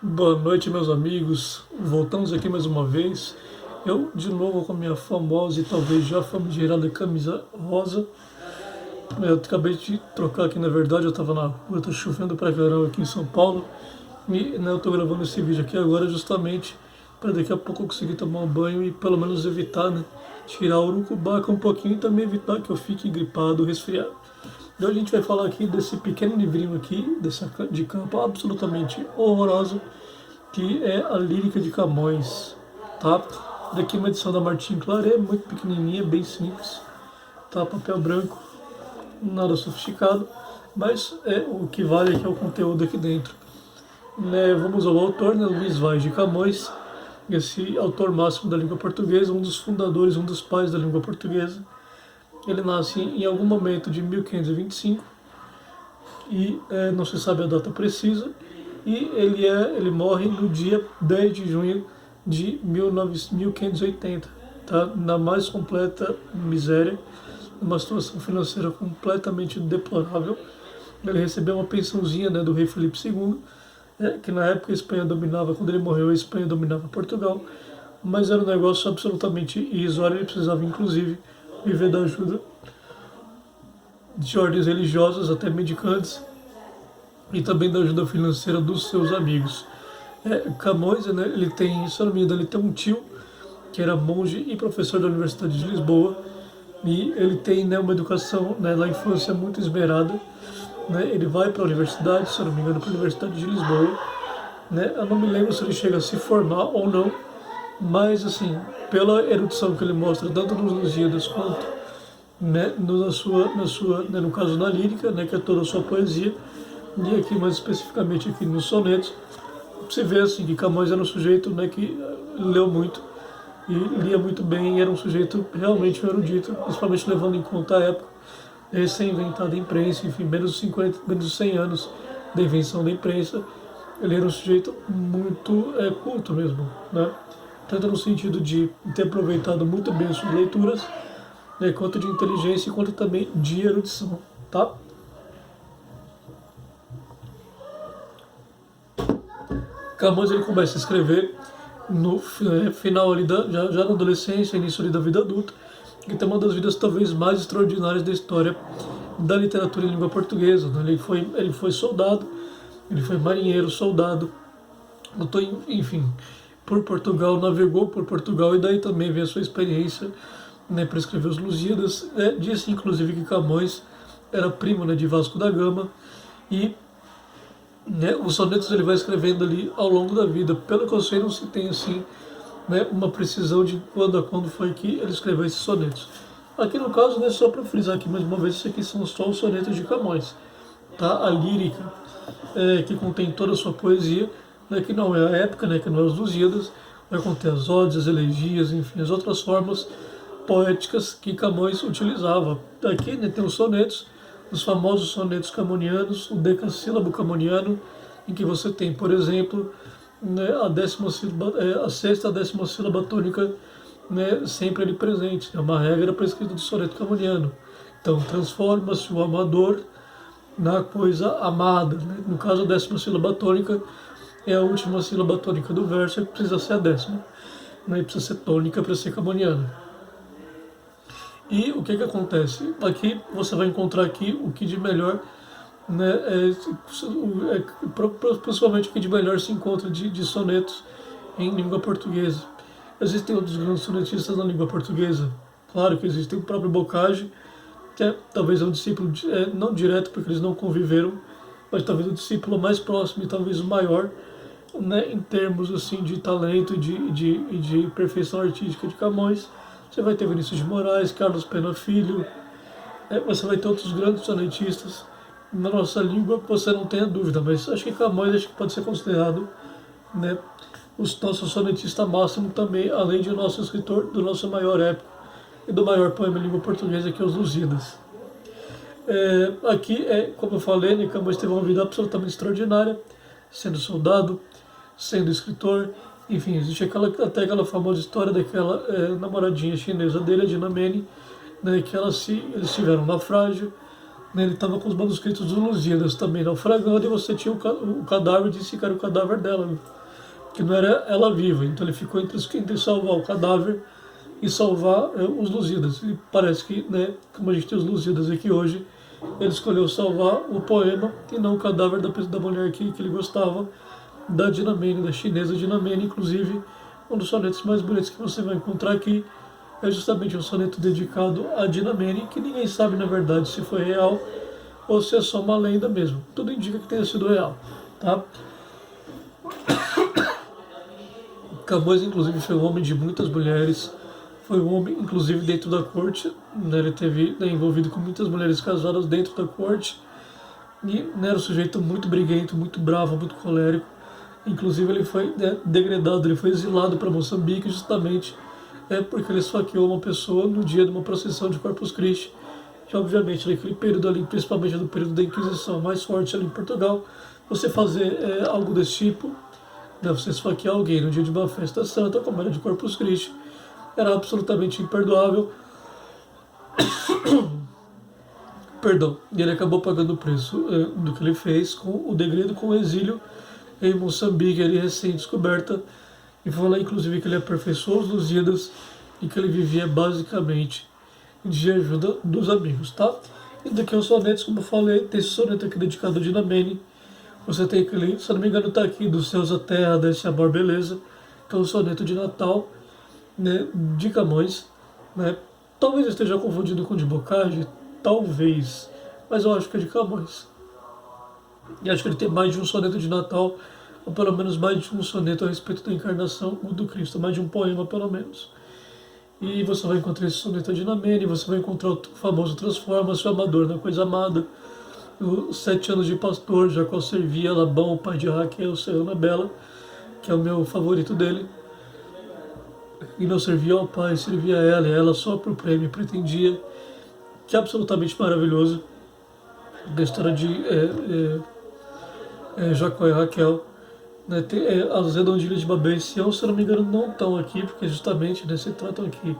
Boa noite, meus amigos. Voltamos aqui mais uma vez. Eu, de novo, com a minha famosa e talvez já famigerada camisa rosa. Eu acabei de trocar aqui, na verdade, eu estava na rua, tá chovendo pra caramba aqui em São Paulo. E eu tô gravando esse vídeo aqui agora justamente para daqui a pouco eu conseguir tomar um banho e pelo menos evitar, né? Tirar o urucubaca um pouquinho e também evitar que eu fique gripado, resfriado. E hoje a gente vai falar aqui desse pequeno livrinho aqui, de capa absolutamente horrorosa, que é a Lírica de Camões, tá? Daqui uma edição da Martin Claret, muito pequenininha, bem simples, tá? Papel branco, nada sofisticado, mas o que vale aqui é o conteúdo aqui dentro. Vamos ao autor, né, Luís Vaz de Camões, esse autor máximo da língua portuguesa, um dos fundadores, um dos pais da língua portuguesa. Ele nasce em algum momento de 1525 e não se sabe a data precisa, e ele morre no dia 10 de junho de 1580, tá? Na mais completa miséria, numa situação financeira completamente deplorável. Ele recebeu uma pensãozinha, né, do rei Felipe II, que na época a Espanha dominava, quando ele morreu a Espanha dominava Portugal, mas era um negócio absolutamente irrisório. Ele precisava inclusive viver da ajuda de ordens religiosas, até mendicantes, e também da ajuda financeira dos seus amigos. Camões, né, ele tem, se eu não me engano, ele tem um tio que era monge e professor da Universidade de Lisboa, e ele tem, né, uma educação, né, na infância muito esmerada, né. Ele vai para a universidade, se eu não me engano, para a Universidade de Lisboa, né. Eu não me lembro se ele chega a se formar ou não, mas assim, pela erudição que ele mostra tanto nos Lusíadas quanto, né, né, no caso na lírica, né, que é toda a sua poesia, e aqui mais especificamente aqui nos sonetos, você vê assim que Camões era um sujeito, né, que leu muito e lia muito bem, e era um sujeito realmente erudito, principalmente levando em conta a época, recém-inventada a imprensa, enfim, menos de 100 anos da invenção da imprensa. Ele era um sujeito muito culto mesmo, né? Tanto no sentido de ter aproveitado muito bem as suas leituras, né, quanto de inteligência, quanto também de erudição, tá? Camões ele começa a escrever no final ali já na adolescência, início ali da vida adulta, que tem uma das vidas talvez mais extraordinárias da história da literatura em língua portuguesa, né? Ele foi soldado, ele foi marinheiro, soldado, lutou, enfim, por Portugal, navegou por Portugal, e daí também vem a sua experiência, né, para escrever os Lusíadas. Disse inclusive que Camões era primo, né, de Vasco da Gama, e, né, os sonetos ele vai escrevendo ali ao longo da vida. Pelo que eu sei, não se tem assim, né, uma precisão de quando a quando foi que ele escreveu esses sonetos. Aqui no caso, né, só para frisar aqui mais uma vez, isso aqui são só os sonetos de Camões, tá? A lírica, que contém toda a sua poesia, né, que não é a época, né, que não é os Lusíadas, vai conter as odes, as elegias, enfim, as outras formas poéticas que Camões utilizava. Aqui, né, tem os sonetos, os famosos sonetos camonianos, o decassílabo camoniano, em que você tem, por exemplo, né, a sexta, a décima sílaba tônica, né, sempre ali presente. É uma regra para a escrita do soneto camoniano. Então, transforma-se o amador na coisa amada, né? No caso, a décima sílaba tônica é a última sílaba tônica do verso, que precisa ser a décima, né? E precisa ser tônica para ser camoniana. E o que acontece? Aqui você vai encontrar aqui o que de melhor, né, principalmente o que de melhor se encontra de sonetos em língua portuguesa. Existem outros grandes sonetistas na língua portuguesa. Claro que existem o próprio Boccagi, que talvez é um discípulo, não direto porque eles não conviveram, mas talvez o discípulo mais próximo e talvez o maior, né, em termos assim de talento e de perfeição artística de Camões. Você vai ter Vinícius de Moraes, Carlos Pena Filho, você vai ter outros grandes sonetistas na nossa língua, que você não tenha dúvida, mas acho que Camões pode ser considerado, né, o nosso sonetista máximo também, além de nosso escritor do nosso maior épico e do maior poema em língua portuguesa, que é os Lusíadas. Aqui, como eu falei, né, Camões teve uma vida absolutamente extraordinária, sendo soldado, sendo escritor, enfim, existe até aquela famosa história daquela namoradinha chinesa dele, a Dinamene, né, que eles tiveram um naufrágio, né, ele estava com os manuscritos dos Lusíadas também naufragando, e você tinha o cadáver, disse que era o cadáver dela, né, que não era ela viva. Então ele ficou entre salvar o cadáver e salvar os Lusíadas. E parece que, né, como a gente tem os Lusíadas aqui hoje, ele escolheu salvar o poema e não o cadáver da mulher que ele gostava, da Dinamene, da chinesa Dinamene. Inclusive, um dos sonetos mais bonitos que você vai encontrar aqui é justamente um soneto dedicado a Dinamene, que ninguém sabe na verdade se foi real ou se é só uma lenda mesmo. Tudo indica que tenha sido real, tá? Camões, inclusive, foi um homem de muitas mulheres, foi um homem, inclusive, dentro da corte, né, ele teve, né, envolvido com muitas mulheres casadas dentro da corte, e, né, era um sujeito muito briguento, muito bravo, muito colérico. Inclusive, ele foi, né, degradado, ele foi exilado para Moçambique justamente porque ele esfaqueou uma pessoa no dia de uma procissão de Corpus Christi, que obviamente naquele período ali, principalmente no período da Inquisição mais forte ali em Portugal, você fazer algo desse tipo, né, você esfaquear alguém no dia de uma festa santa, como era de Corpus Christi, era absolutamente imperdoável. Perdão, e ele acabou pagando o preço do que ele fez com o degredo, com o exílio em Moçambique, ali recém-descoberta, e foi lá inclusive que ele aperfeiçoou os Lusíadas e que ele vivia basicamente de ajuda dos amigos, tá? E daqui aos sonetos, como eu falei, tem esse soneto aqui dedicado a Dinamene. Você tem aquele, se eu não me engano, está aqui, dos céus à terra, desse amor, beleza, que é um soneto de Natal, né, de Camões, né? Talvez eu esteja confundindo com de Bocage, talvez, mas eu acho que é de Camões. E acho que ele tem mais de um soneto de Natal, ou pelo menos mais de um soneto a respeito da encarnação do Cristo, mais de um poema pelo menos. E você vai encontrar esse soneto de Dinamene, você vai encontrar o famoso Transforma-se o amador na coisa amada, os 7 anos de pastor, já qual servia Labão, o pai de Raquel, Serrana Bela, que é o meu favorito dele. E não servia ao pai, servia a ela, e ela só por prêmio pretendia, que é absolutamente maravilhoso, da história de Jacó e Raquel. Né, as redondilhas de Babel e Sião, se eu não me engano, não estão aqui, porque justamente, né, se tratam aqui.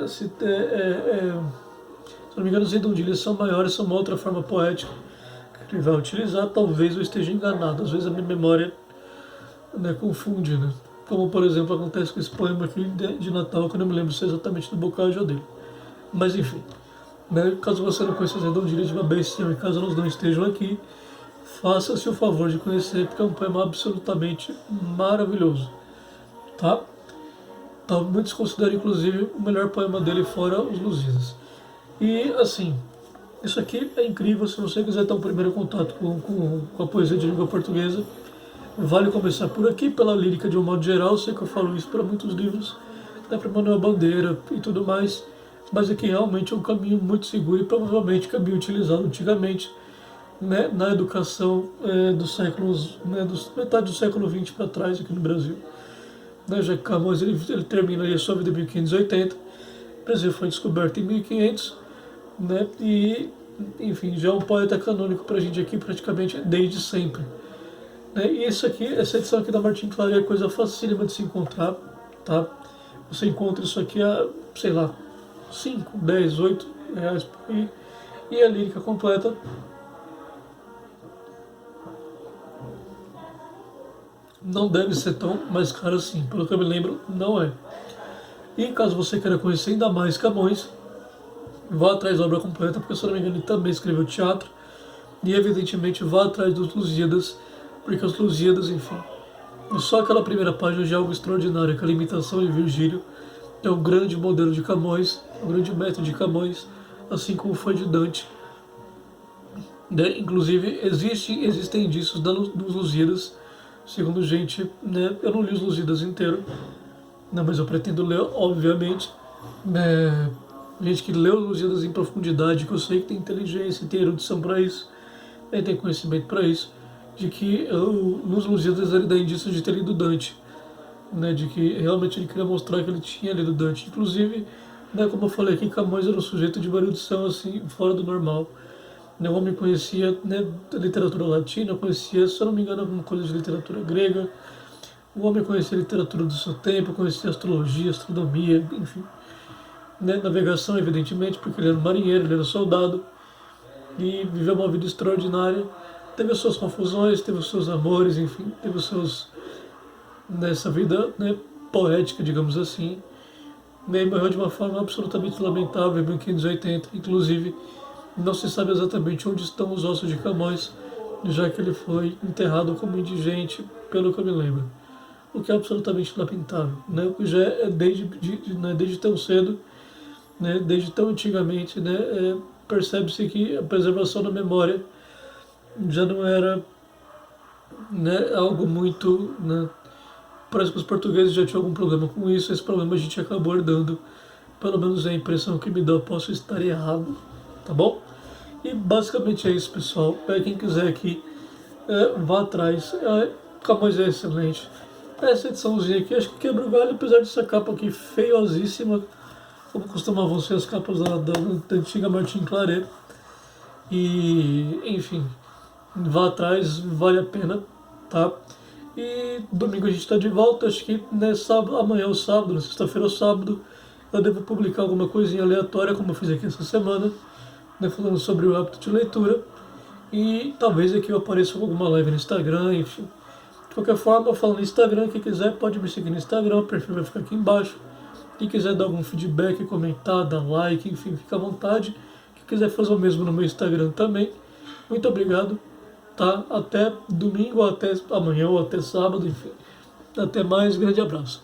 Se não me engano, as redondilhas são maiores, são uma outra forma poética que ele vai utilizar. Talvez eu esteja enganado, às vezes a minha memória, né, confunde, né? Como, por exemplo, acontece com esse poema aqui de Natal, que eu não me lembro se é exatamente do Bocage ou dele. Mas enfim, né, caso você não conheça as redondilhas de Babel e Sião, e caso elas não estejam aqui, faça-se o favor de conhecer, porque é um poema absolutamente maravilhoso, tá? Muitos consideram, inclusive, o melhor poema dele fora os Lusíadas. E, assim, isso aqui é incrível. Se você quiser ter um primeiro contato com a poesia de língua portuguesa, vale começar por aqui, pela lírica de um modo geral. Eu sei que eu falo isso para muitos livros, né, para Manuel Bandeira e tudo mais, mas aqui realmente é um caminho muito seguro e provavelmente caminho utilizado antigamente, né, na educação dos séculos, né, metade do século XX para trás aqui no Brasil. Né, já que Camões ele termina ali a sua vida em 1580, o Brasil foi descoberto em 1500, né, e, enfim, já é um poeta canônico para a gente aqui praticamente desde sempre. Né, e isso aqui, essa edição aqui da Martim Claret é coisa facílima de se encontrar, tá? Você encontra isso aqui a, sei lá, 5, 10, 8 reais por aí, e a lírica completa não deve ser tão mais caro assim, pelo que eu me lembro, não é. E caso você queira conhecer ainda mais Camões, vá atrás da obra completa, porque se eu não me engano ele também escreveu teatro, e evidentemente vá atrás dos Lusíadas, porque os Lusíadas, enfim, só aquela primeira página já é algo extraordinário, aquela imitação de Virgílio é o grande modelo de Camões, o grande método de Camões, assim como foi de Dante. Né? Inclusive, existem indícios dos Lusíadas, segundo gente, né, eu não li os Lusíadas inteiro, né, mas eu pretendo ler, obviamente, né, gente que lê os Lusíadas em profundidade, que eu sei que tem inteligência, tem erudição para isso, né, tem conhecimento para isso, de que nos Lusíadas ele dá indícios de ter lido Dante, né, de que realmente ele queria mostrar que ele tinha lido Dante. Inclusive, né, como eu falei aqui, Camões era um sujeito de uma erudição assim, fora do normal. O homem conhecia, né, literatura latina, conhecia, se eu não me engano, alguma coisa de literatura grega. O homem conhecia a literatura do seu tempo, conhecia astrologia, astronomia, enfim. Né, navegação, evidentemente, porque ele era um marinheiro, ele era soldado. e viveu uma vida extraordinária. Teve as suas confusões, teve os seus amores, enfim, teve os seus nessa vida, né, poética, digamos assim. Ele morreu de uma forma absolutamente lamentável em 1580, inclusive não se sabe exatamente onde estão os ossos de Camões, já que ele foi enterrado como indigente, pelo que eu me lembro. O que é absolutamente lamentável, né? O que já é né, desde tão cedo, né, desde tão antigamente, né, percebe-se que a preservação da memória já não era, né, algo muito, né, parece que os portugueses já tinham algum problema com isso. Esse problema a gente acabou herdando, pelo menos é a impressão que me dá. Posso estar errado, tá bom? E basicamente é isso, pessoal. Quem quiser aqui, vá atrás. Camões é excelente. Essa ediçãozinha aqui, acho que quebra o galho, apesar dessa capa aqui feiosíssima, como costumavam ser as capas da antiga Martin Claret. E, enfim, vá atrás, vale a pena, tá? E domingo a gente está de volta, acho que né, sábado, amanhã é o sábado, na sexta-feira é o sábado, eu devo publicar alguma coisinha aleatória, como eu fiz aqui essa semana, né, falando sobre o hábito de leitura. E talvez aqui eu apareça com alguma live no Instagram, enfim. De qualquer forma, eu falo no Instagram, quem quiser pode me seguir no Instagram, o perfil vai ficar aqui embaixo. Quem quiser dar algum feedback, comentar, dar like, enfim, fica à vontade. Quem quiser fazer o mesmo no meu Instagram também. Muito obrigado, tá? Até domingo, ou até amanhã, ou até sábado, enfim. Até mais, grande abraço.